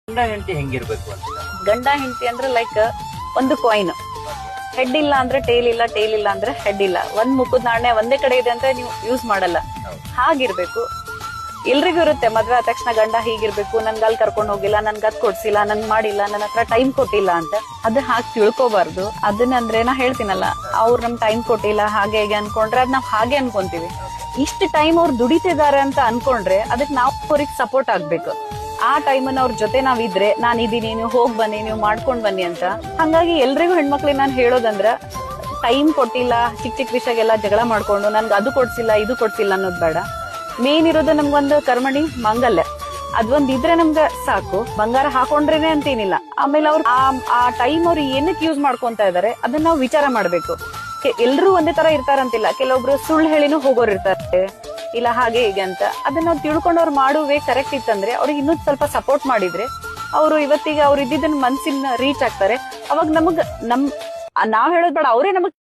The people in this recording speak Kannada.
ಗಂಡ ಹೆಂಡತಿ ಹೆಂಗಿರ್ಬೇಕು ಅಂತ? ಗಂಡ ಹೆಂಡತಿ ಅಂದ್ರೆ ಲೈಕ್ ಒಂದು ಕಾಯಿನ್, ಹೆಡ್ ಇಲ್ಲ ಅಂದ್ರೆ ಟೇಲ್ ಇಲ್ಲ, ಟೇಲ್ ಇಲ್ಲ ಅಂದ್ರೆ ಹೆಡ್ ಇಲ್ಲ. ಒಂದ್ ಮುಖದ ನಾಣ್ಯ ಒಂದೇ ಕಡೆ ಇದೆ ಅಂತ ನೀವು ಯೂಸ್ ಮಾಡಲ್ಲ. ಹಾಗಿರ್ಬೇಕು. ಎಲ್ರಿಗೂ ಇರುತ್ತೆ ಮದ್ವೆ ಆದ ತಕ್ಷಣ ಗಂಡ ಹೀಗಿರ್ಬೇಕು, ನನ್ಗೆ ಅಲ್ಲಿ ಕರ್ಕೊಂಡು ಹೋಗಿಲ್ಲ, ನನ್ಗೆ ಅದ್ ಕೊಡ್ಸಿಲ್ಲ, ನನ್ ಮಾಡಿಲ್ಲ, ನನ್ನ ಹತ್ರ ಟೈಮ್ ಕೊಟ್ಟಿಲ್ಲ ಅಂತ. ಅದ್ ಹಾಗೆ ತಿಳ್ಕೊಬಾರ್ದು. ಅದನ್ನಂದ್ರೆ ನಾ ಹೇಳ್ತೀನಲ್ಲ, ಅವ್ರು ನಮ್ ಟೈಮ್ ಕೊಟ್ಟಿಲ್ಲ ಹಾಗೆ ಹೀಗೆ ಅನ್ಕೊಂಡ್ರೆ ಅದ್ ನಾವ್ ಹಾಗೆ ಅನ್ಕೊಂತೀವಿ. ಇಷ್ಟು ಟೈಮ್ ಅವ್ರು ದುಡಿತಿದ್ದಾರೆ ಅಂತ ಅನ್ಕೊಂಡ್ರೆ ಅದಕ್ಕೆ ನಾವು ಅವ್ರಿಗೆ ಸಪೋರ್ಟ್ ಆಗ್ಬೇಕು. ಆ ಟೈಮನ್ನ ಅವ್ರ ಜೊತೆ ನಾವ್ ಇದ್ರೆ, ನಾನ್ ಇದೀನಿ, ನೀವು ಹೋಗ್ ಬನ್ನಿ, ನೀವು ಮಾಡ್ಕೊಂಡ್ ಬನ್ನಿ ಅಂತ. ಹಂಗಾಗಿ ಎಲ್ರಿಗೂ ಹೆಣ್ಮಕ್ಳಿಗೆ ನಾನು ಹೇಳೋದಂದ್ರ, ಟೈಮ್ ಕೊಟ್ಟಿಲ್ಲ, ಚಿಕ್ಕ ಚಿಕ್ಕ ವಿಷಯಗೆಲ್ಲ ಜಗಳ ಮಾಡ್ಕೊಂಡು ನನ್ಗೆ ಅದು ಕೊಡ್ಸಿಲ್ಲ ಇದು ಕೊಡ್ಸಿಲ್ಲ ಅನ್ನೋದು ಬೇಡ. ಮೇನ್ ಇರೋದು ನಮ್ಗೊಂದು ಕರ್ಮಣಿ ಮಾಂಗಲ್ಯ, ಅದೊಂದ್ ಇದ್ರೆ ನಮ್ಗ ಸಾಕು. ಬಂಗಾರ ಹಾಕೊಂಡ್ರೇನೆ ಅಂತೇನಿಲ್ಲ. ಆಮೇಲೆ ಅವ್ರು ಆ ಟೈಮ್ ಅವ್ರು ಏನಕ್ಕೆ ಯೂಸ್ ಮಾಡ್ಕೊಂತ ಇದಾರೆ ಅದನ್ನ ನಾವು ವಿಚಾರ ಮಾಡ್ಬೇಕು. ಎಲ್ರೂ ಒಂದೇ ತರ ಇರ್ತಾರಂತಿಲ್ಲ, ಕೆಲವೊಬ್ರು ಸುಳ್ಳು ಹೇಳಿನೂ ಹೋಗೋರ್ ಇರ್ತಾರೆ, ಇಲ್ಲ ಹಾಗೆ ಹೀಗೆ ಅಂತ. ಅದನ್ನ ನಾವು ತಿಳ್ಕೊಂಡು ಅವ್ರು ಮಾಡುವೇ ಕರೆಕ್ಟ್ ಇತ್ತಂದ್ರೆ, ಅವ್ರಿಗೆ ಇನ್ನೂ ಸ್ವಲ್ಪ ಸಪೋರ್ಟ್ ಮಾಡಿದ್ರೆ ಅವರು ಇವತ್ತಿಗೆ ಅವ್ರು ಇದ್ದಿದ್ದನ್ನ ಮನ್ಸಿನ ರೀಚ್ ಆಗ್ತಾರೆ. ಅವಾಗ ನಾವ್ ಹೇಳೋದ್ ಬೇಡ, ಅವರೇ ನಮಗ್